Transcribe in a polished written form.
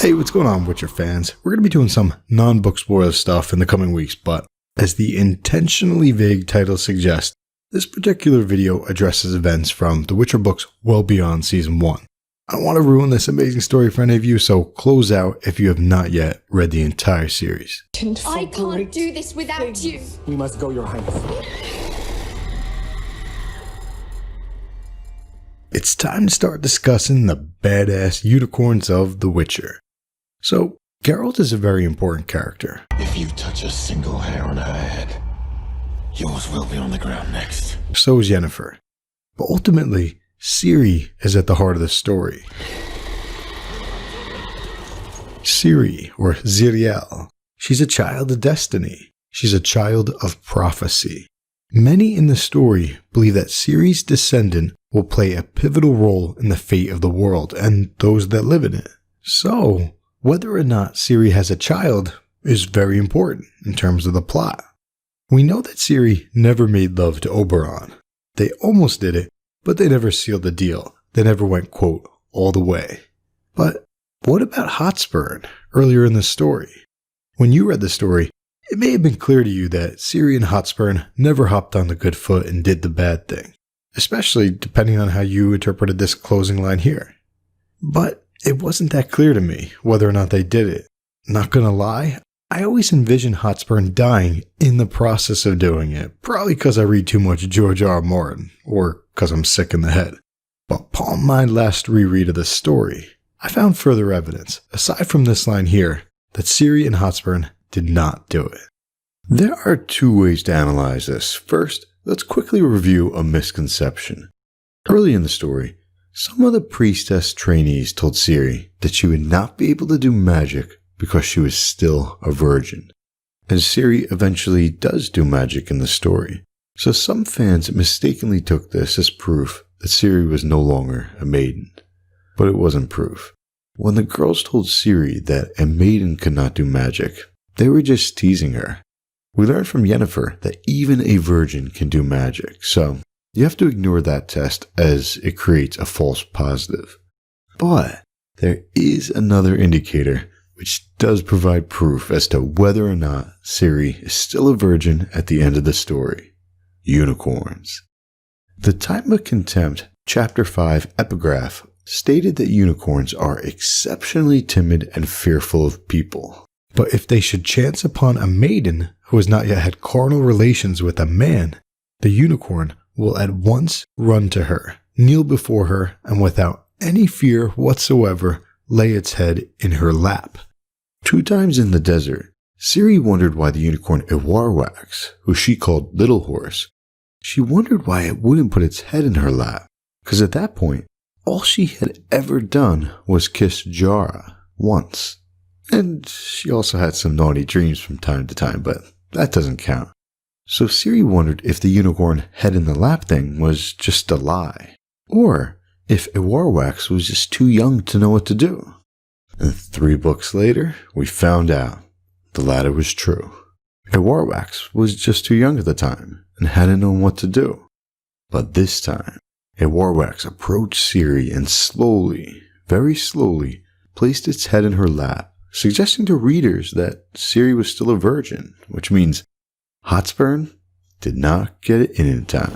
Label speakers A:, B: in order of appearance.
A: Hey, what's going on, Witcher fans? We're going to be doing some non-book spoiler stuff in the coming weeks, but as the intentionally vague title suggests, this particular video addresses events from The Witcher books well beyond Season 1. I don't want to ruin this amazing story for any of you, so close out if you have not yet read the entire series.
B: I can't do this without you.
C: We must go, Your Highness.
A: It's time to start discussing the badass unicorns of The Witcher. So, Geralt is a very important character.
D: If you touch a single hair on her head, yours will be on the ground next.
A: So is Yennefer. But ultimately, Ciri is at the heart of the story. Ciri, or Zireael. She's a child of destiny. She's a child of prophecy. Many in the story believe that Ciri's descendant will play a pivotal role in the fate of the world and those that live in it. So, whether or not Ciri has a child is very important in terms of the plot. We know that Ciri never made love to Auberon. They almost did it, but they never sealed the deal. They never went, quote, all the way. But what about Hotspurn earlier in the story? When you read the story, it may have been clear to you that Ciri and Hotspurn never hopped on the good foot and did the bad thing, especially depending on how you interpreted this closing line here. But it wasn't that clear to me whether or not they did it. Not gonna lie, I always envisioned Hotspurn dying in the process of doing it, probably because I read too much George R. R. Martin, or because I'm sick in the head. But upon my last reread of the story, I found further evidence, aside from this line here, that Ciri and Hotspurn did not do it. There are two ways to analyze this. First, let's quickly review a misconception. Early in the story, some of the priestess trainees told Ciri that she would not be able to do magic because she was still a virgin. And Ciri eventually does do magic in the story. So some fans mistakenly took this as proof that Ciri was no longer a maiden. But it wasn't proof. When the girls told Ciri that a maiden could not do magic, they were just teasing her. We learned from Yennefer that even a virgin can do magic, so you have to ignore that test as it creates a false positive. But there is another indicator which does provide proof as to whether or not Ciri is still a virgin at the end of the story. Unicorns. The Time of Contempt, Chapter 5 epigraph stated that unicorns are exceptionally timid and fearful of people. But if they should chance upon a maiden who has not yet had carnal relations with a man, the unicorn will at once run to her, kneel before her, and without any fear whatsoever, lay its head in her lap. 2 times in the desert, Ciri wondered why the unicorn Iwarwax, who she called Little Horse, she wondered why it wouldn't put its head in her lap, because at that point, all she had ever done was kiss Jara once. And she also had some naughty dreams from time to time, but that doesn't count. So Ciri wondered if the unicorn head in the lap thing was just a lie, or if Iwarwax was just too young to know what to do. And 3 books later, we found out the latter was true. Iwarwax was just too young at the time and hadn't known what to do. But this time, Iwarwax approached Ciri and slowly, very slowly, placed its head in her lap, suggesting to readers that Ciri was still a virgin, which means Hotspurn did not get it in time.